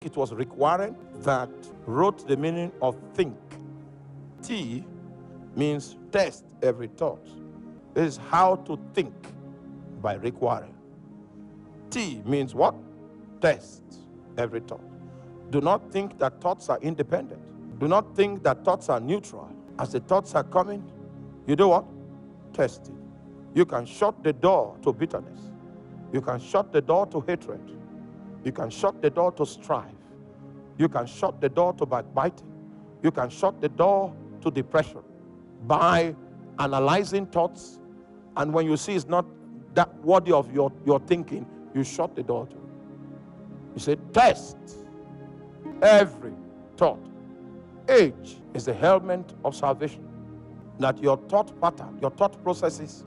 it was Rick Warren that wrote the meaning of think. T means test every thought. This is How to Think by Rick Warren. T means what? Test every thought. Do not think that thoughts are independent. Do not think that thoughts are neutral. As the thoughts are coming, you do what? Test it. You can shut the door to bitterness. You can shut the door to hatred. You can shut the door to strife. You can shut the door to backbiting. You can shut the door to depression by analyzing thoughts. And when you see it's not that worthy of your thinking, you shut the door to it. You say, test every thought. H is the helmet of salvation. That your thought pattern, your thought processes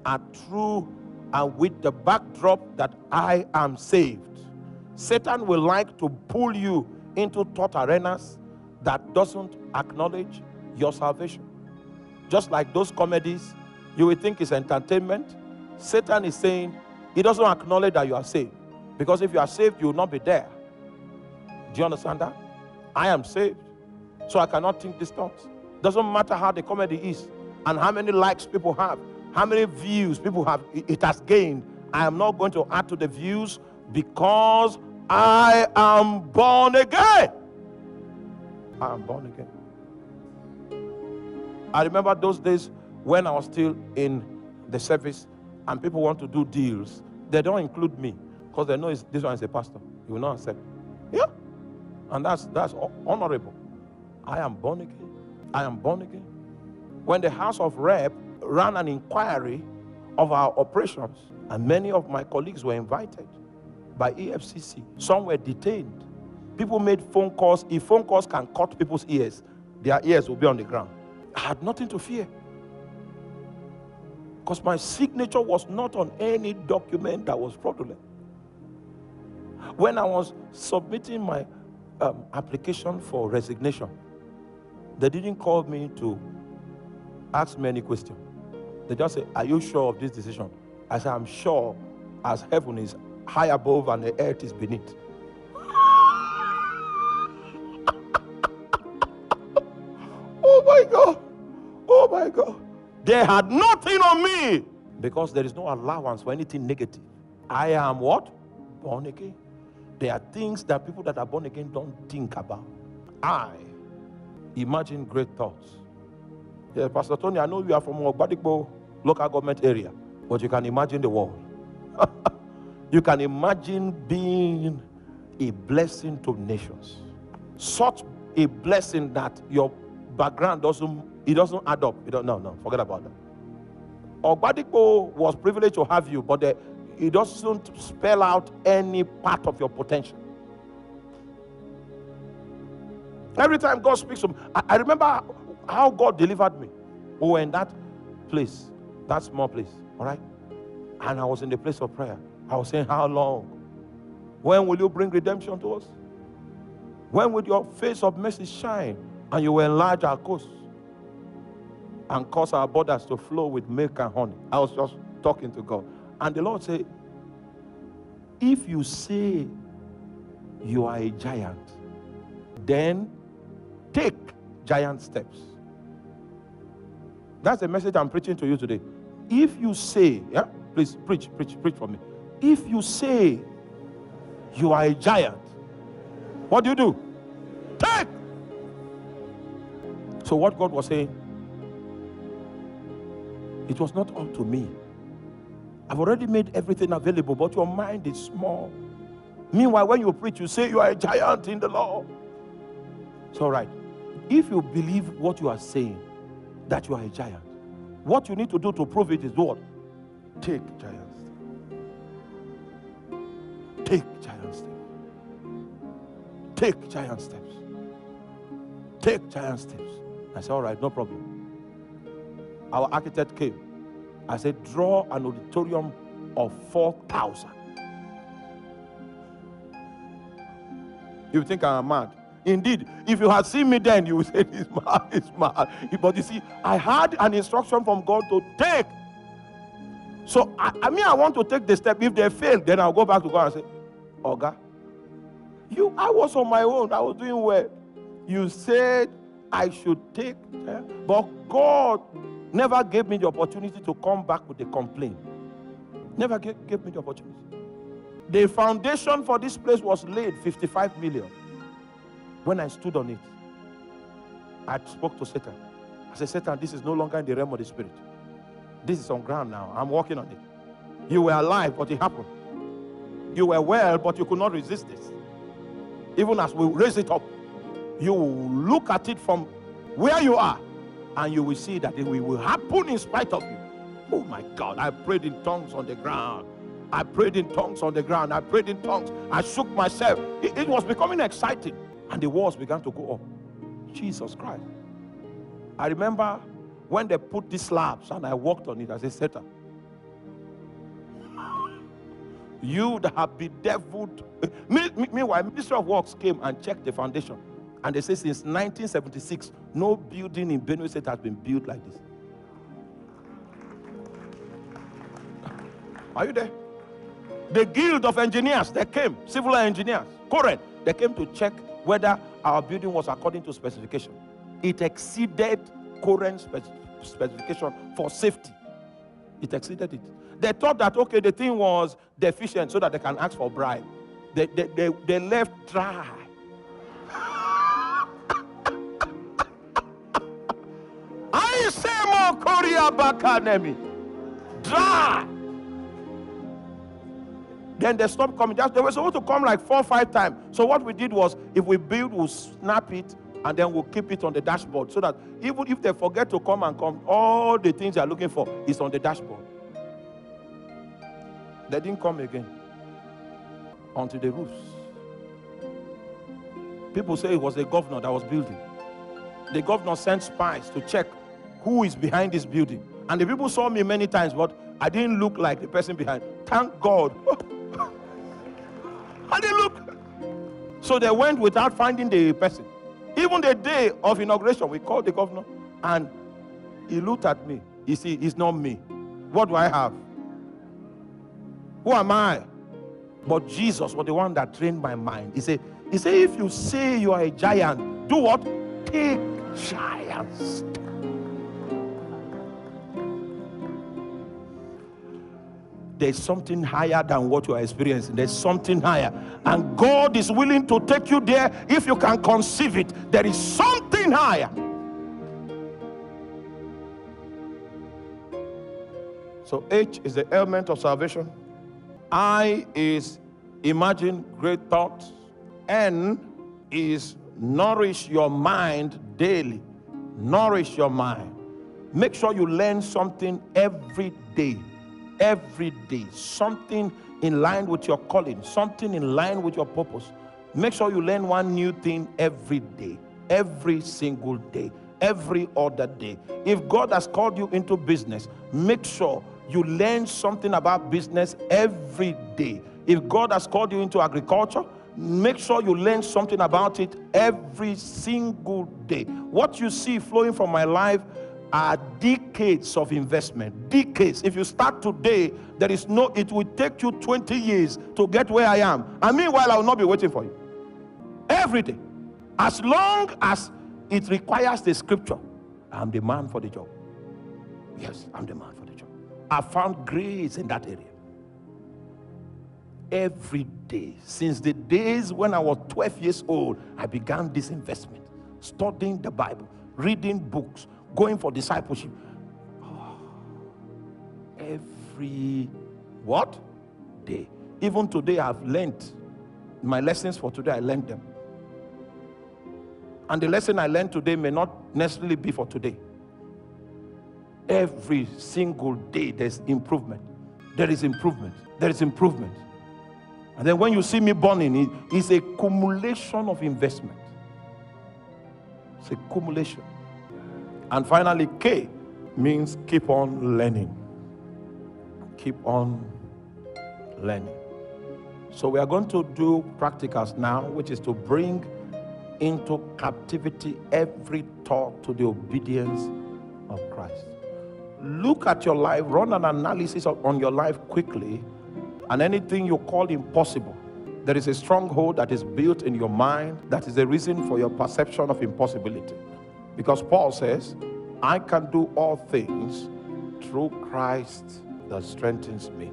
are true and with the backdrop that I am saved. Satan will like to pull you into thought arenas that doesn't acknowledge your salvation. Just like those comedies, you will think it's entertainment. Satan is saying he doesn't acknowledge that you are saved. Because if you are saved, you will not be there. Do you understand that? I am saved, so I cannot think these thoughts. Doesn't matter how the comedy is and how many likes people have, how many views people have, it has gained. I am not going to add to the views because I am born again. I am born again. I remember those days when I was still in the service and people want to do deals. They don't include me because they know this one is a pastor. You will not accept. Yeah. And that's honorable. I am born again. I am born again. When the House of Rep ran an inquiry of our operations, and many of my colleagues were invited by EFCC, some were detained. People made phone calls. If phone calls can cut people's ears, their ears will be on the ground. I had nothing to fear because my signature was not on any document that was fraudulent. When I was submitting my application for resignation, they didn't call me to ask me any question. They just said, are you sure of this decision? I said, I'm sure as heaven is high above and the earth is beneath. Oh my God. Oh my God. They had nothing on me because there is no allowance for anything negative. I am what? Born again. There are things that people that are born again don't think about. I imagine great thoughts. Yeah, Pastor Tony, I know you are from Ogbadikpo local government area, but you can imagine the world. You can imagine being a blessing to nations. Such a blessing that your background doesn't add up. No, forget about that. Ogbadikpo was privileged to have you, but it doesn't spell out any part of your potential. Every time God speaks to me, I remember how God delivered me. We were in that place, that small place, all right? And I was in the place of prayer. I was saying, how long? When will you bring redemption to us? When will your face of mercy shine and you will enlarge our coast and cause our borders to flow with milk and honey? I was just talking to God. And the Lord said, if you say you are a giant, then take giant steps. That's the message I'm preaching to you today. If you say, yeah, please preach for me. If you say you are a giant, what do? Take. So what God was saying, it was not up to me. I've already made everything available, but your mind is small. Meanwhile, when you preach, you say you are a giant in the Lord. It's all right. If you believe what you are saying, that you are a giant, what you need to do to prove it is what? Take giant steps. Take giant steps. Take giant steps. Take giant steps. I said, all right, no problem. Our architect came. I said, draw an auditorium of 4,000. You think I'm mad? Indeed, if you had seen me then, you would say, he's mad. But you see, I had an instruction from God to take. So, I want to take the step. If they fail, then I'll go back to God and say, Oga, I was on my own. I was doing well. You said I should take, but God never gave me the opportunity to come back with a complaint. Never gave me the opportunity. The foundation for this place was laid 55 million. When I stood on it, I spoke to Satan. I said, Satan, this is no longer in the realm of the spirit. This is on ground now. I'm working on it. You were alive, but it happened. You were well, but you could not resist this. Even as we raise it up, you will look at it from where you are, and you will see that it will happen in spite of you. Oh my God, I prayed in tongues on the ground. I prayed in tongues on the ground. I prayed in tongues. I shook myself. It was becoming exciting, and the walls began to go up. Jesus Christ. I remember when they put these slabs and I walked on it, I said, Satan, you that have bedeviled. Meanwhile, Ministry of Works came and checked the foundation. And they say since 1976, no building in Benue State has been built like this. Are you there? The Guild of Engineers, they came, civil engineers, current, they came to check whether our building was according to specification. It exceeded current specification for safety. It exceeded it. They thought that, okay, the thing was deficient so that they can ask for bribe. They left dry. I say more Korea Bakanemi. Dry. Then they stopped coming. They were supposed to come like 4 or 5 times. So what we did was, if we build, we'll snap it and then we'll keep it on the dashboard, so that even if they forget to come, all the things they're looking for is on the dashboard. They didn't come again onto the roofs. People say it was the governor that was building. The governor sent spies to check who is behind this building. And the people saw me many times, but I didn't look like the person behind. Thank God. I didn't look. So they went without finding the person. Even the day of inauguration, we called the governor and he looked at me. You see, it's not me. What do I have? Who am I? But Jesus was the one that trained my mind. He said, if you say you are a giant, do what? Take giants. There's something higher than what you are experiencing. There's something higher. And God is willing to take you there if you can conceive it. There is something higher. So H is the element of salvation. I is imagine great thoughts. N is nourish your mind daily. Nourish your mind. Make sure you learn something every day. Every day. Something in line with your calling. Something in line with your purpose. Make sure you learn one new thing every day. Every single day. Every other day. If God has called you into business, make sure you learn something about business every day. If God has called you into agriculture, make sure you learn something about it every single day. What you see flowing from my life are decades of investment. Decades. If you start today, it will take you 20 years to get where I am. And meanwhile, I will not be waiting for you. Every day. As long as it requires the scripture, I'm the man for the job. Yes, I'm the man for the job. I found grace in that area. Every day, since the days when I was 12 years old, I began this investment. Studying the Bible, reading books, going for discipleship. Every what? Day. Even today, I've learned my lessons for today. I learned them. And the lesson I learned today may not necessarily be for today. Every single day, there's improvement. There is improvement. There is improvement. And then when you see me burning, it's a accumulation of investment. It's a accumulation. And finally, K means keep on learning. Keep on learning. So we are going to do practicals now, which is to bring into captivity every thought to the obedience of Christ. Look at your life, run an analysis on your life quickly, and anything you call impossible, There is a stronghold that is built in your mind that is the reason for your perception of impossibility. Because Paul says, I can do all things through Christ that strengthens me.